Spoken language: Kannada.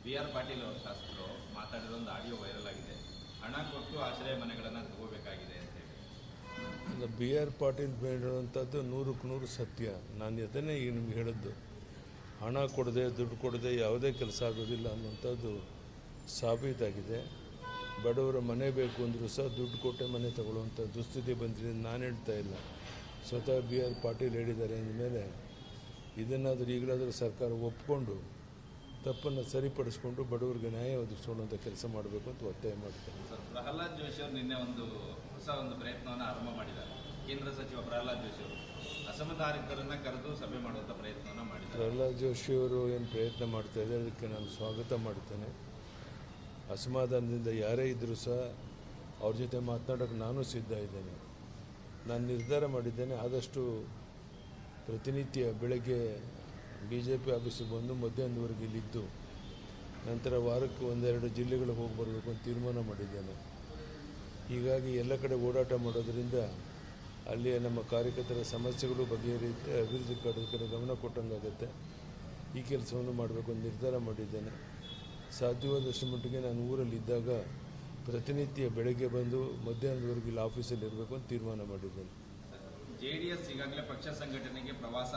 ಬಿ.ಆರ್. ಪಾಟೀಲ್ ಅವರು ಶಾಸಕರು ಮಾತಾಡಿರೋ ಒಂದು ಆಡಿಯೋ ವೈರಲ್ ಆಗಿದೆ. ಹಣ ಕೊಟ್ಟು ಆಶ್ರಯ ಮನೆಗಳನ್ನು ತಗೋಬೇಕಾಗಿದೆ ಅಂತ ಹೇಳಿ. ಬಿ.ಆರ್. ಪಾಟೀಲ್ ಹೇಳುವಂಥದ್ದು 100% ಸತ್ಯ. ನಾನು ಅದನ್ನೇ ಈಗ ನಿಮ್ಗೆ ಹೇಳಿದ್ದು. ಹಣ ಕೊಡದೆ ದುಡ್ಡು ಕೊಡದೆ ಯಾವುದೇ ಕೆಲಸ ಆಗೋದಿಲ್ಲ ಅನ್ನೋಂಥದ್ದು ಸಾಬೀತಾಗಿದೆ. ಬಡವರ ಮನೆ ಬೇಕು ಅಂದರೂ ಸಹ ದುಡ್ಡು ಕೊಟ್ಟೆ ಮನೆ ತಗೊಳ್ಳುವಂಥ ದುಸ್ಥಿತಿ ಬಂದಿದೆ. ನಾನು ಹೇಳ್ತಾ ಇಲ್ಲ, ಸ್ವತಃ ಬಿ.ಆರ್. ಪಾಟೀಲ್ ಹೇಳಿದ್ದಾರೆ. ಅಂದಮೇಲೆ ಇದನ್ನಾದರೂ ಈಗಲಾದರೂ ಸರ್ಕಾರ ಒಪ್ಪಿಕೊಂಡು ತಪ್ಪನ್ನು ಸರಿಪಡಿಸ್ಕೊಂಡು ಬಡವರಿಗೆ ನ್ಯಾಯ ಒದಗಿಸ್ಕೊಳ್ಳುವಂಥ ಕೆಲಸ ಮಾಡಬೇಕು ಅಂತ ಒತ್ತಾಯ ಮಾಡ್ತಾರೆ. ಪ್ರಹ್ಲಾದ್ ಜೋಶಿ ಅವರು ನಿನ್ನೆ ಹೊಸ ಪ್ರಯತ್ನವನ್ನು ಆರಂಭ ಮಾಡಿದ್ದಾರೆ. ಕೇಂದ್ರ ಸಚಿವ ಪ್ರಹ್ಲಾದ್ ಜೋಶಿ ಅವರು ಅಸಮಾಧಾನಿತರನ್ನು ಕರೆದು ಸಭೆ ಮಾಡುವಂಥ ಪ್ರಯತ್ನವನ್ನು ಮಾಡಿದ್ದಾರೆ. ಪ್ರಹ್ಲಾದ್ ಜೋಶಿ ಅವರು ಏನು ಪ್ರಯತ್ನ ಮಾಡ್ತಾ ಇದ್ದಾರೆ, ಅದಕ್ಕೆ ನಾನು ಸ್ವಾಗತ ಮಾಡ್ತೇನೆ. ಅಸಮಾಧಾನದಿಂದ ಯಾರೇ ಇದ್ದರೂ ಸಹ ಅವ್ರ ಜೊತೆ ಮಾತನಾಡೋಕ್ಕೆ ನಾನು ಸಿದ್ಧ ಇದ್ದೇನೆ. ನಾನು ನಿರ್ಧಾರ ಮಾಡಿದ್ದೇನೆ, ಆದಷ್ಟು ಪ್ರತಿನಿತ್ಯ ಬೆಳಗ್ಗೆ BJP ಆಫೀಸಿಗೆ ಬಂದು ಮಧ್ಯಾಹ್ನದವರೆಗೆ ಇಲ್ಲಿದ್ದು ನಂತರ ವಾರಕ್ಕೆ 1-2 ಜಿಲ್ಲೆಗಳಿಗೆ ಹೋಗಿ ಬರಬೇಕು ಅಂತ ತೀರ್ಮಾನ ಮಾಡಿದ್ದೇನೆ. ಹೀಗಾಗಿ ಎಲ್ಲ ಕಡೆ ಓಡಾಟ ಮಾಡೋದರಿಂದ ಅಲ್ಲಿಯ ನಮ್ಮ ಕಾರ್ಯಕರ್ತರ ಸಮಸ್ಯೆಗಳು ಬಗೆಹರಿಯುತ್ತೆ, ಅಭಿವೃದ್ಧಿ ಕಡೆ ಗಮನ ಕೊಟ್ಟಂಗಾಗುತ್ತೆ. ಈ ಕೆಲಸವನ್ನು ಮಾಡಬೇಕು ಅಂತ ನಿರ್ಧಾರ ಮಾಡಿದ್ದೇನೆ. ಸಾಧ್ಯವಾದಷ್ಟು ಮಟ್ಟಿಗೆ ನಾನು ಊರಲ್ಲಿದ್ದಾಗ ಪ್ರತಿನಿತ್ಯ ಬೆಳಗ್ಗೆ ಬಂದು ಮಧ್ಯಾಹ್ನದವರೆಗೆ ಇಲ್ಲಿ ಆಫೀಸಲ್ಲಿ ಇರಬೇಕು ಅಂತ ತೀರ್ಮಾನ ಮಾಡಿದ್ದೇನೆ. JDS ಈಗಾಗಲೇ ಪಕ್ಷ ಸಂಘಟನೆಗೆ ಪ್ರವಾಸ